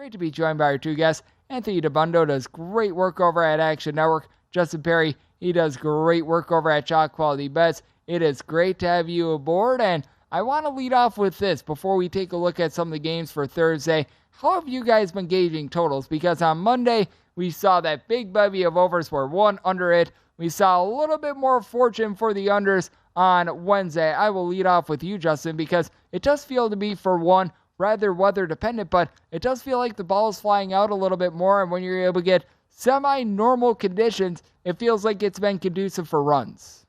Great to be joined by our two guests. Anthony Dabbundo does great work over at Action Network. Justin Perri, he does great work over at Chalk Quality Bets. It is great to have you aboard, and I want to lead off with this before we take a look at some of the games for Thursday. How have you guys been gauging totals? Because on Monday, we saw that big bevy of overs were one under it. We saw a little bit more fortune for the unders on Wednesday. I will lead off with you, Justin, because it does feel to be, for one, rather weather dependent, but it does feel like the ball is flying out a little bit more, and when you're able to get semi-normal conditions, it feels like it's been conducive for runs.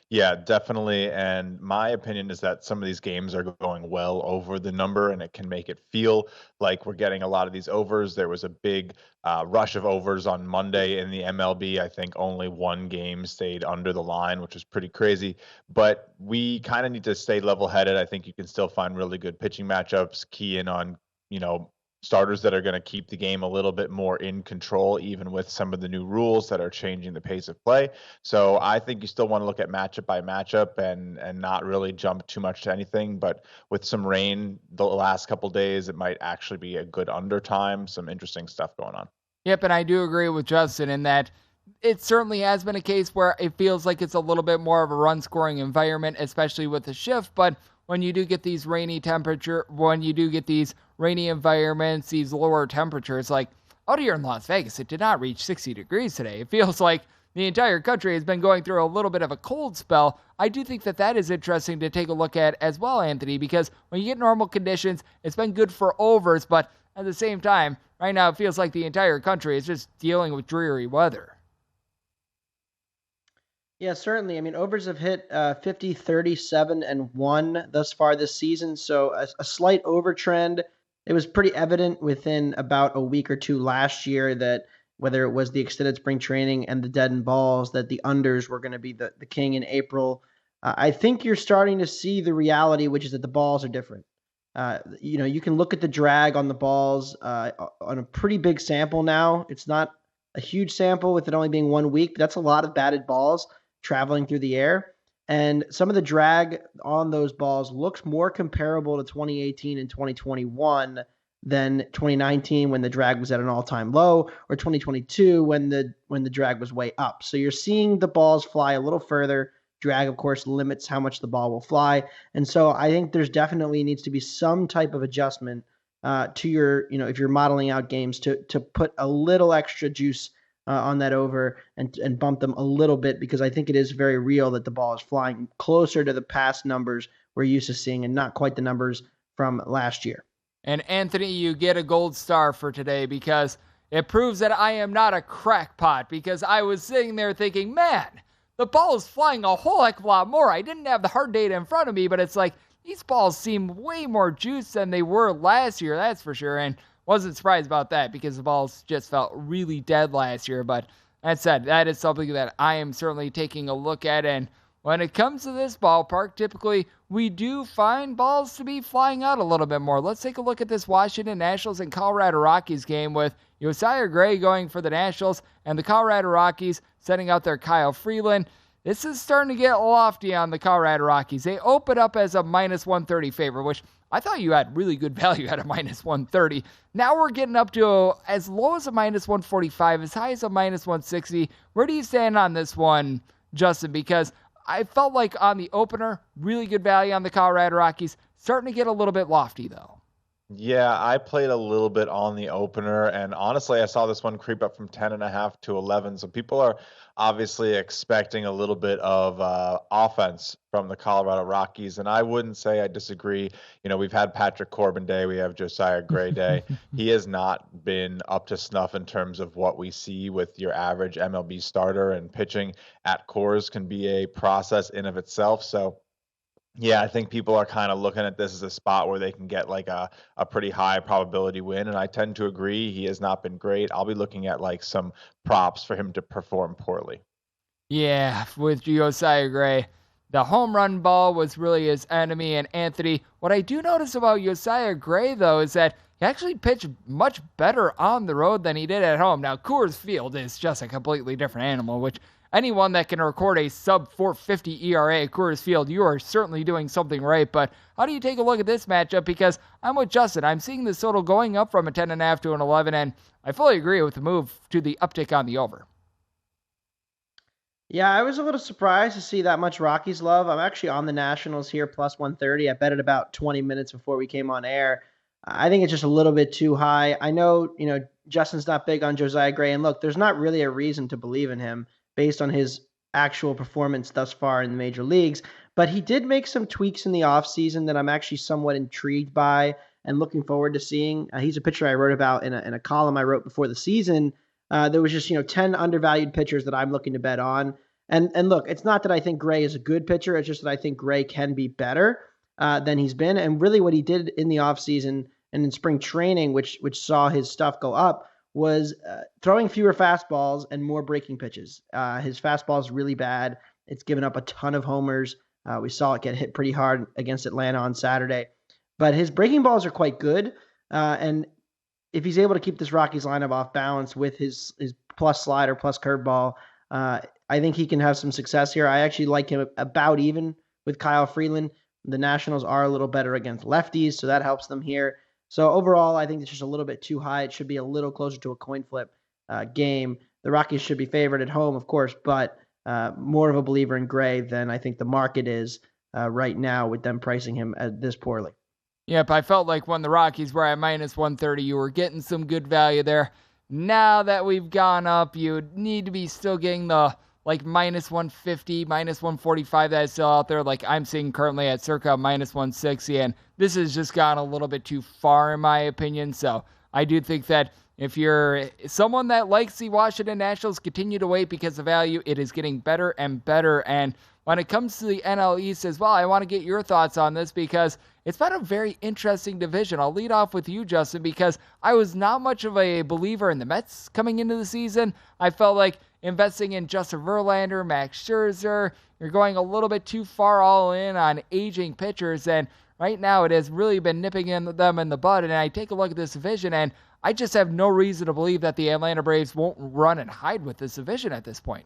Yeah, definitely. And my opinion is that some of these games are going well over the number, and it can make it feel like we're getting a lot of these overs. There was a big rush of overs on Monday in the MLB. I think only one game stayed under the line, which was pretty crazy. But we kind of need to stay level-headed. I think you can still find really good pitching matchups, key in on, starters that are going to keep the game a little bit more in control, even with some of the new rules that are changing the pace of play. So I think you still want to look at matchup by matchup and not really jump too much to anything. But with some rain the last couple days, it might actually be a good under time. Some interesting stuff going on. Yep, and I do agree with Justin in that it certainly has been a case where it feels like it's a little bit more of a run-scoring environment, especially with the shift. But when you do get these rainy environments, these lower temperatures, like out here in Las Vegas, it did not reach 60 degrees today. It feels like the entire country has been going through a little bit of a cold spell. I do think that is interesting to take a look at as well, Anthony, because when you get normal conditions, it's been good for overs, but at the same time, right now it feels like the entire country is just dealing with dreary weather. Yeah, certainly. I mean, overs have hit 50, 37, and 1 thus far this season, so a slight over trend. It was pretty evident within about a week or two last year that whether it was the extended spring training and the dead and balls, that the unders were going to be the king in April. I think you're starting to see the reality, which is that the balls are different. You can look at the drag on the balls on a pretty big sample now. It's not a huge sample with it only being 1 week. That's a lot of batted balls traveling through the air. And some of the drag on those balls looks more comparable to 2018 and 2021 than 2019 when the drag was at an all-time low, or 2022 when the drag was way up. So you're seeing the balls fly a little further. Drag, of course, limits how much the ball will fly. And so I think there's definitely needs to be some type of adjustment to your, if you're modeling out games, to put a little extra juice on that over and bump them a little bit, because I think it is very real that the ball is flying closer to the past numbers we're used to seeing and not quite the numbers from last year. And Anthony, you get a gold star for today because it proves that I am not a crackpot, because I was sitting there thinking, man, the ball is flying a whole heck of a lot more. I didn't have the hard data in front of me, but it's like these balls seem way more juiced than they were last year, that's for sure. And wasn't surprised about that because the balls just felt really dead last year. But that said, that is something that I am certainly taking a look at. And when it comes to this ballpark, typically we do find balls to be flying out a little bit more. Let's take a look at this Washington Nationals and Colorado Rockies game with Josiah Gray going for the Nationals and the Colorado Rockies sending out their Kyle Freeland. This is starting to get lofty on the Colorado Rockies. They open up as a minus 130 favorite, which I thought you had really good value at a minus 130. Now we're getting up to as low as a minus 145, as high as a minus 160. Where do you stand on this one, Justin? Because I felt like on the opener, really good value on the Colorado Rockies. Starting to get a little bit lofty, though. Yeah, I played a little bit on the opener, and honestly, I saw this one creep up from 10.5 to 11. So people are obviously expecting a little bit of offense from the Colorado Rockies, and I wouldn't say I disagree. We've had Patrick Corbin Day, we have Josiah Gray Day. He has not been up to snuff in terms of what we see with your average MLB starter, and pitching at Coors can be a process in of itself. So yeah, I think people are kind of looking at this as a spot where they can get like a pretty high probability win, and I tend to agree. He has not been great. I'll be looking at like some props for him to perform poorly. Yeah, with Josiah Gray, the home run ball was really his enemy. And Anthony, what I do notice about Josiah Gray, though, is that he actually pitched much better on the road than he did at home. Now, Coors Field is just a completely different animal, which anyone that can record a sub 4.50 ERA at Coors Field, you are certainly doing something right. But how do you take a look at this matchup? Because I'm with Justin. I'm seeing this total going up from a 10.5 to an 11, and I fully agree with the move to the uptick on the over. Yeah, I was a little surprised to see that much Rockies love. I'm actually on the Nationals here, plus 130. I bet it about 20 minutes before we came on air. I think it's just a little bit too high. I know, Justin's not big on Josiah Gray, and look, there's not really a reason to believe in him based on his actual performance thus far in the major leagues, but he did make some tweaks in the offseason that I'm actually somewhat intrigued by and looking forward to seeing. He's a pitcher I wrote about in a column I wrote before the season. There was just 10 undervalued pitchers that I'm looking to bet on. And look, it's not that I think Gray is a good pitcher. It's just that I think Gray can be better than he's been. And really what he did in the offseason and in spring training, which saw his stuff go up, was throwing fewer fastballs and more breaking pitches. His fastball is really bad. It's given up a ton of homers. We saw it get hit pretty hard against Atlanta on Saturday. But his breaking balls are quite good. And if he's able to keep this Rockies lineup off balance with his plus slider, plus curveball, I think he can have some success here. I actually like him about even with Kyle Freeland. The Nationals are a little better against lefties, so that helps them here. So overall, I think it's just a little bit too high. It should be a little closer to a coin flip game. The Rockies should be favored at home, of course, but more of a believer in Gray than I think the market is right now with them pricing him this poorly. Yep, I felt like when the Rockies were at minus 130, you were getting some good value there. Now that we've gone up, you need to be still getting the minus 150, minus 145 that is still out there. Like I'm seeing currently at circa minus 160, and this has just gone a little bit too far in my opinion. So I do think that if you're someone that likes the Washington Nationals, continue to wait because the value, it is getting better and better. And when it comes to the NL East as well, I want to get your thoughts on this because it's been a very interesting division. I'll lead off with you, Justin, because I was not much of a believer in the Mets coming into the season. I felt like investing in Justin Verlander, Max Scherzer, you're going a little bit too far all in on aging pitchers, and right now it has really been nipping them in the bud. And I take a look at this division, and I just have no reason to believe that the Atlanta Braves won't run and hide with this division at this point.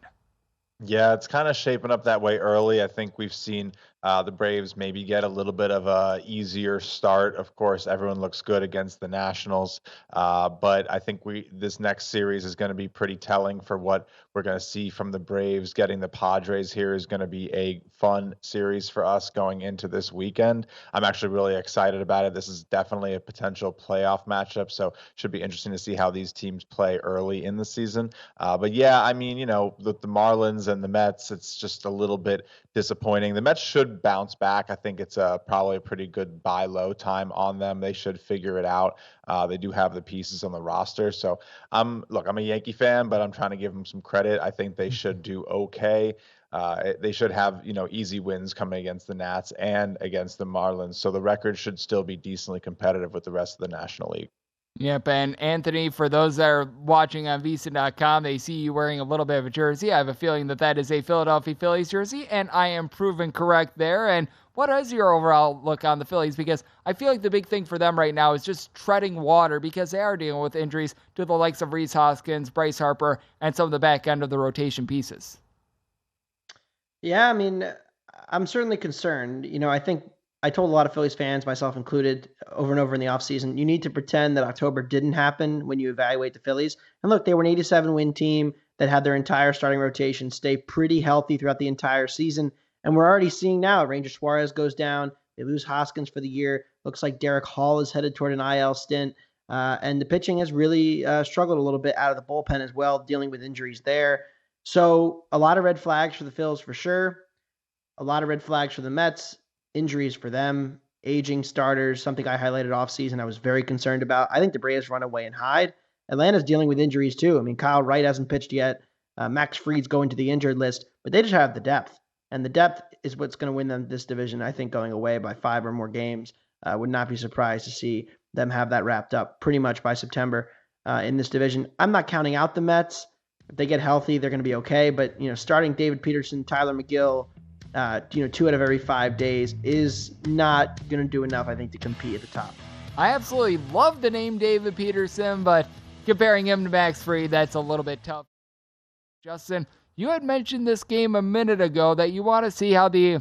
Yeah, it's kind of shaping up that way early. I think we've seen the Braves maybe get a little bit of a easier start. Of course, everyone looks good against the Nationals, but I think this next series is going to be pretty telling for what we're going to see from the Braves. Getting the Padres here is going to be a fun series for us going into this weekend. I'm actually really excited about it. This is definitely a potential playoff matchup, so should be interesting to see how these teams play early in the season. But yeah, I mean, the Marlins and the Mets, it's just a little bit disappointing. The Mets should bounce back. I think it's probably a pretty good buy low time on them. They should figure it out. They do have the pieces on the roster. So I'm a Yankee fan, but I'm trying to give them some credit. I think they should do okay. They should have, easy wins coming against the Nats and against the Marlins. So the record should still be decently competitive with the rest of the National League. Yep, and Anthony, for those that are watching on VSiN.com, they see you wearing a little bit of a jersey. I have a feeling that is a Philadelphia Phillies jersey, and I am proven correct there. And what is your overall look on the Phillies? Because I feel like the big thing for them right now is just treading water because they are dealing with injuries to the likes of Rhys Hoskins, Bryce Harper, and some of the back end of the rotation pieces. Yeah, I mean, I'm certainly concerned. I think I told a lot of Phillies fans, myself included, over and over in the offseason, you need to pretend that October didn't happen when you evaluate the Phillies. And look, they were an 87-win team that had their entire starting rotation stay pretty healthy throughout the entire season. And we're already seeing now, Ranger Suarez goes down. They lose Hoskins for the year. Looks like Derek Hall is headed toward an IL stint. And the pitching has really struggled a little bit out of the bullpen as well, dealing with injuries there. So a lot of red flags for the Phils for sure. A lot of red flags for the Mets. Injuries for them, aging starters, something I highlighted offseason I was very concerned about. I think the Braves run away and hide. Atlanta's dealing with injuries too. I mean, Kyle Wright hasn't pitched yet. Max Fried's going to the injured list, but they just have the depth. And the depth is what's going to win them this division, I think, going away by 5 or more games. Would not be surprised to see them have that wrapped up pretty much by September in this division. I'm not counting out the Mets. If they get healthy, they're going to be okay. But, starting David Peterson, Tyler McGill, 2 out of every 5 days is not going to do enough, I think, to compete at the top. I absolutely love the name David Peterson, but comparing him to Max Fried, that's a little bit tough. Justin, you had mentioned this game a minute ago that you want to see how the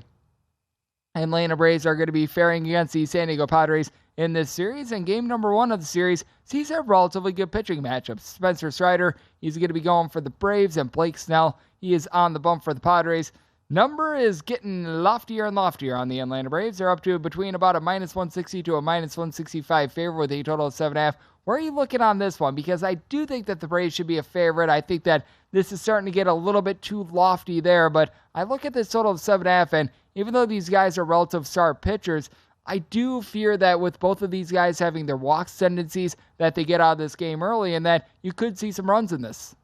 Atlanta Braves are going to be faring against the San Diego Padres in this series. And game number 1 of the series sees a relatively good pitching matchup. Spencer Strider, he's going to be going for the Braves, and Blake Snell, he is on the bump for the Padres. Number is getting loftier and loftier on the Atlanta Braves. They're up to between about a -160 to a -165 favorite with a total of 7.5. Where are you looking on this one? Because I do think that the Braves should be a favorite. I think that this is starting to get a little bit too lofty there, but I look at this total of 7.5, and even though these guys are relative star pitchers, I do fear that with both of these guys having their walks tendencies, that they get out of this game early and that you could see some runs in this.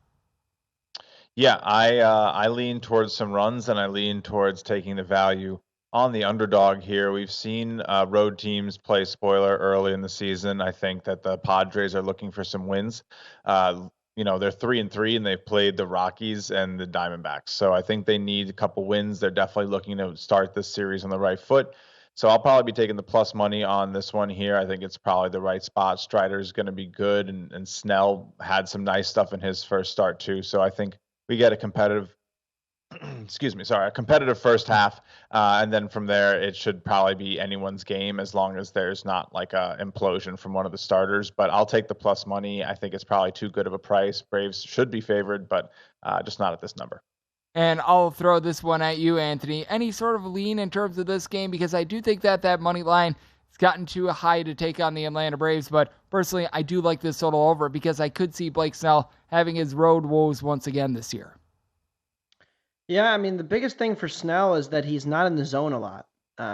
Yeah, I lean towards some runs, and I lean towards taking the value on the underdog here. We've seen road teams play spoiler early in the season. I think that the Padres are looking for some wins. They're 3-3, and they've played the Rockies and the Diamondbacks. So I think they need a couple wins. They're definitely looking to start this series on the right foot. So I'll probably be taking the plus money on this one here. I think it's probably the right spot. Strider's going to be good, and Snell had some nice stuff in his first start too. So I think we get a competitive a competitive first half, and then from there it should probably be anyone's game as long as there's not like a implosion from one of the starters. But I'll take the plus money. I think it's probably too good of a price. Braves should be favored, but just not at this number. And I'll throw this one at you, Anthony. Any sort of lean in terms of this game? Because I do think that money line has gotten too high to take on the Atlanta Braves, but personally I do like this total over because I could see Blake Snell having his road woes once again this year. Yeah, I mean, the biggest thing for Snell is that he's not in the zone a lot.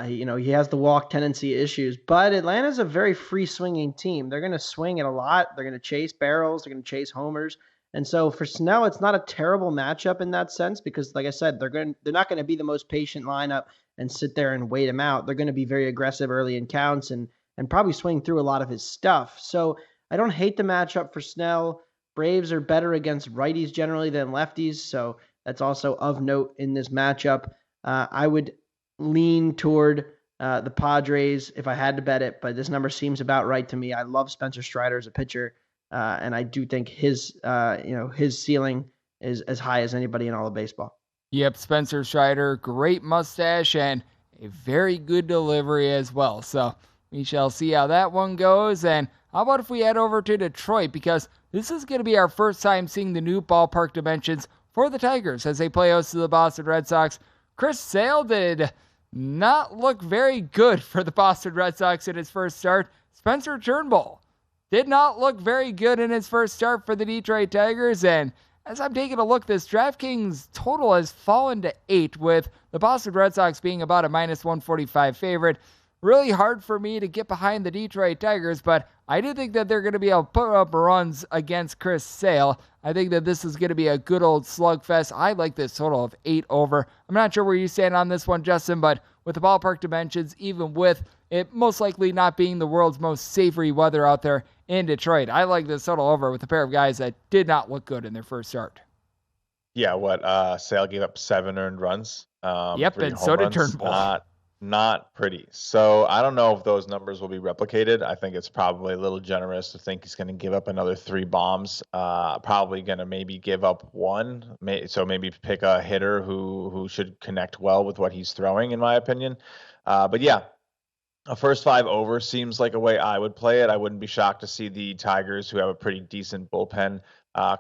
He has the walk tendency issues, but Atlanta's a very free swinging team. They're going to swing it a lot. They're going to chase barrels. They're going to chase homers. And so for Snell, it's not a terrible matchup in that sense because, like I said, they're not going to be the most patient lineup and sit there and wait him out. They're going to be very aggressive early in counts and probably swing through a lot of his stuff. So I don't hate the matchup for Snell. Braves are better against righties generally than lefties, so that's also of note in this matchup. I would lean toward the Padres if I had to bet it, but this number seems about right to me. I love Spencer Strider as a pitcher, and I do think his ceiling is as high as anybody in all of baseball. Yep, Spencer Strider, great mustache and a very good delivery as well. So we shall see how that one goes. And how about if we head over to Detroit, because this is going to be our first time seeing the new ballpark dimensions for the Tigers as they play host to the Boston Red Sox. Chris Sale did not look very good for the Boston Red Sox in his first start. Spencer Turnbull did not look very good in his first start for the Detroit Tigers. And as I'm taking a look, this DraftKings total has fallen to 8, with the Boston Red Sox being about a -145 favorite. Really hard for me to get behind the Detroit Tigers, but I do think that they're going to be able to put up runs against Chris Sale. I think that this is going to be a good old slugfest. I like this total of 8 over. I'm not sure where you stand on this one, Justin, but with the ballpark dimensions, even with it most likely not being the world's most savory weather out there in Detroit, I like this total over with a pair of guys that did not look good in their first start. Yeah, Sale gave up 7 earned runs. Yep, and so did Turnbull. Not pretty. So I don't know if those numbers will be replicated. I think it's probably a little generous to think he's going to give up another 3 bombs. Probably going to maybe give up 1. So maybe pick a hitter who should connect well with what he's throwing, in my opinion. But yeah, a first 5 over seems like a way I would play it. I wouldn't be shocked to see the Tigers, who have a pretty decent bullpen,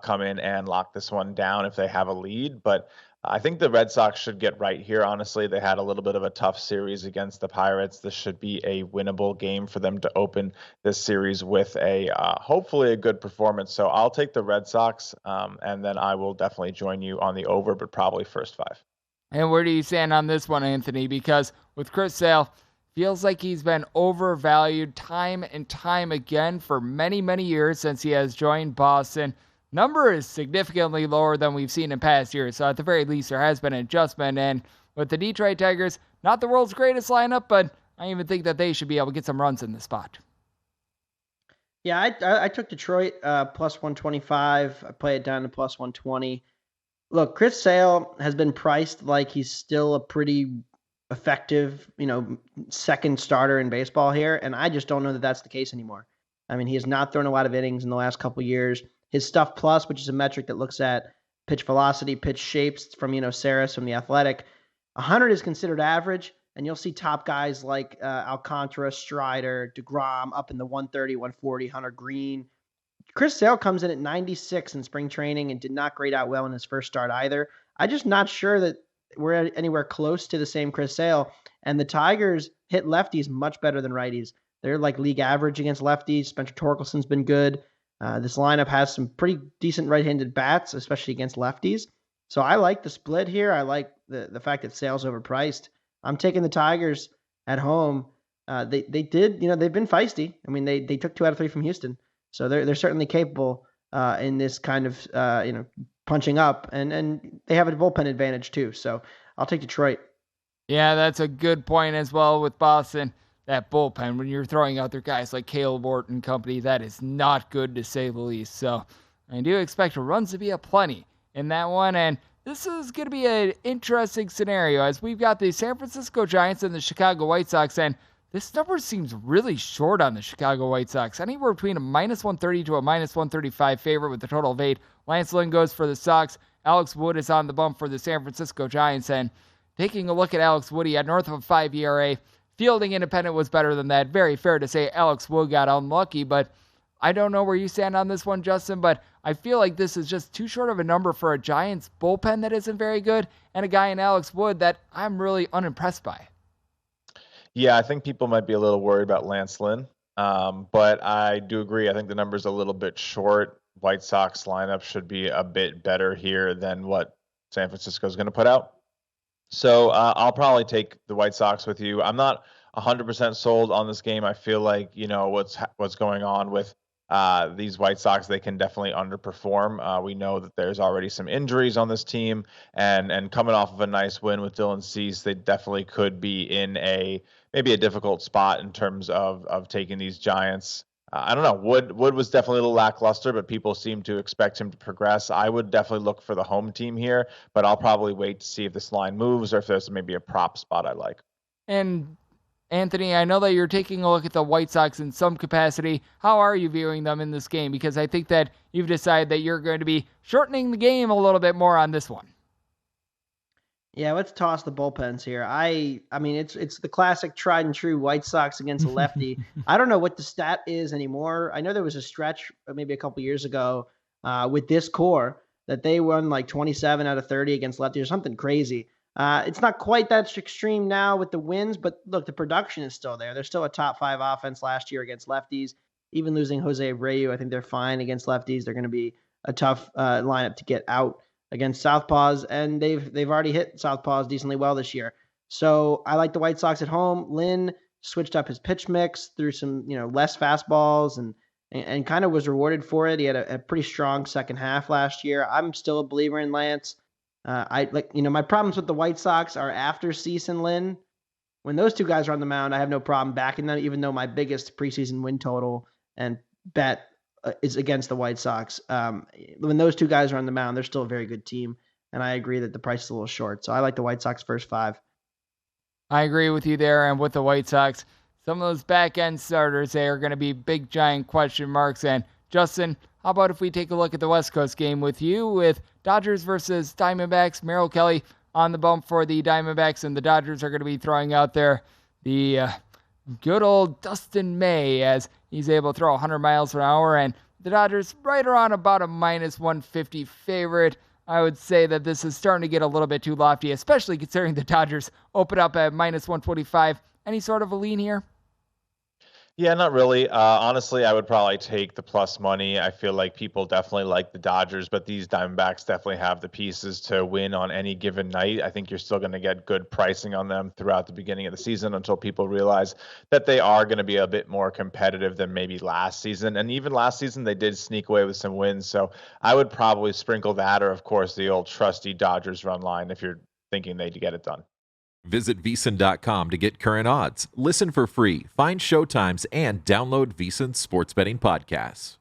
come in and lock this one down if they have a lead. But I think the Red Sox should get right here. Honestly, they had a little bit of a tough series against the Pirates. This should be a winnable game for them to open this series with a hopefully a good performance. So I'll take the Red Sox, and then I will definitely join you on the over, but probably first 5. And where do you stand on this one, Anthony? Because with Chris Sale, feels like he's been overvalued time and time again for many, many years since he has joined Boston. Number is significantly lower than we've seen in past years, so at the very least there has been an adjustment. And with the Detroit Tigers, not the world's greatest lineup, but I even think that they should be able to get some runs in the spot. Yeah, I took Detroit plus 125. I play it down to plus 120. Look, Chris Sale has been priced like he's still a pretty effective, second starter in baseball here, and I just don't know that that's the case anymore. I mean, he has not thrown a lot of innings in the last couple years. His stuff plus, which is a metric that looks at pitch velocity, pitch shapes from, Saris from The Athletic. 100 is considered average, and you'll see top guys like Alcantara, Strider, DeGrom up in the 130, 140, Hunter Green. Chris Sale comes in at 96 in spring training and did not grade out well in his first start either. I'm just not sure that we're anywhere close to the same Chris Sale. And the Tigers hit lefties much better than righties. They're like league average against lefties. Spencer Torkelson's been good. This lineup has some pretty decent right-handed bats, especially against lefties. So I like the split here. I like the fact that Sale's overpriced. I'm taking the Tigers at home. They did, they've been feisty. I mean, they took 2 out of 3 from Houston. So they're certainly capable in this kind of, punching up. And they have a bullpen advantage too. So I'll take Detroit. Yeah, that's a good point as well with Boston. That bullpen, when you're throwing out their guys like Caleb Ward and company, that is not good to say the least. So I do expect runs to be aplenty in that one. And this is going to be an interesting scenario as we've got the San Francisco Giants and the Chicago White Sox. And this number seems really short on the Chicago White Sox. Anywhere between a -130 to a -135 favorite with a total of 8. Lance Lynn goes for the Sox. Alex Wood is on the bump for the San Francisco Giants. And taking a look at Alex Wood, he had north of a 5 ERA. Fielding independent was better than that. Very fair to say Alex Wood got unlucky, but I don't know where you stand on this one, Justin, but I feel like this is just too short of a number for a Giants bullpen that isn't very good and a guy in Alex Wood that I'm really unimpressed by. Yeah, I think people might be a little worried about Lance Lynn, but I do agree. I think the number's a little bit short. White Sox lineup should be a bit better here than what San Francisco is going to put out. So I'll probably take the White Sox with you. I'm not 100% sold on this game. I feel like, what's going on with these White Sox, they can definitely underperform. We know that there's already some injuries on this team, and coming off of a nice win with Dylan Cease, they definitely could be in maybe a difficult spot in terms of taking these Giants. I don't know. Wood was definitely a little lackluster, but people seem to expect him to progress. I would definitely look for the home team here, but I'll probably wait to see if this line moves or if there's maybe a prop spot I like. And Anthony, I know that you're taking a look at the White Sox in some capacity. How are you viewing them in this game? Because I think that you've decided that you're going to be shortening the game a little bit more on this one. Yeah, let's toss the bullpens here. I mean, it's the classic tried and true White Sox against a lefty. I don't know what the stat is anymore. I know there was a stretch maybe a couple years ago with this core that they won like 27 out of 30 against lefties or something crazy. It's not quite that extreme now with the wins, but look, the production is still there. They're still a top 5 offense last year against lefties. Even losing Jose Abreu, I think they're fine against lefties. They're going to be a tough lineup to get out against southpaws, and they've already hit southpaws decently well this year. So I like the White Sox at home. Lynn switched up his pitch mix through some less fastballs and kind of was rewarded for it. He had a pretty strong second half last year. I'm still a believer in Lance. My problems with the White Sox are after Cease and Lynn. When those two guys are on the mound, I have no problem backing them, even though my biggest preseason win total and bet is against the White Sox. When those two guys are on the mound, they're still a very good team, and I agree that the price is a little short. So I like the White Sox first 5. I agree with you there, and with the White Sox, some of those back-end starters there are going to be big, giant question marks. And Justin, how about if we take a look at the West Coast game with you, with Dodgers versus Diamondbacks? Merrill Kelly on the bump for the Diamondbacks, and the Dodgers are going to be throwing out there the good old Dustin May as he's able to throw 100 miles per hour, and the Dodgers right around about a -150 favorite. I would say that this is starting to get a little bit too lofty, especially considering the Dodgers open up at -125. Any sort of a lean here? Yeah, not really. Honestly, I would probably take the plus money. I feel like people definitely like the Dodgers, but these Diamondbacks definitely have the pieces to win on any given night. I think you're still going to get good pricing on them throughout the beginning of the season until people realize that they are going to be a bit more competitive than maybe last season. And even last season, they did sneak away with some wins. So I would probably sprinkle that, or of course, the old trusty Dodgers run line if you're thinking they'd get it done. Visit VSiN.com to get current odds, listen for free, find showtimes, and download VSiN sports betting podcasts.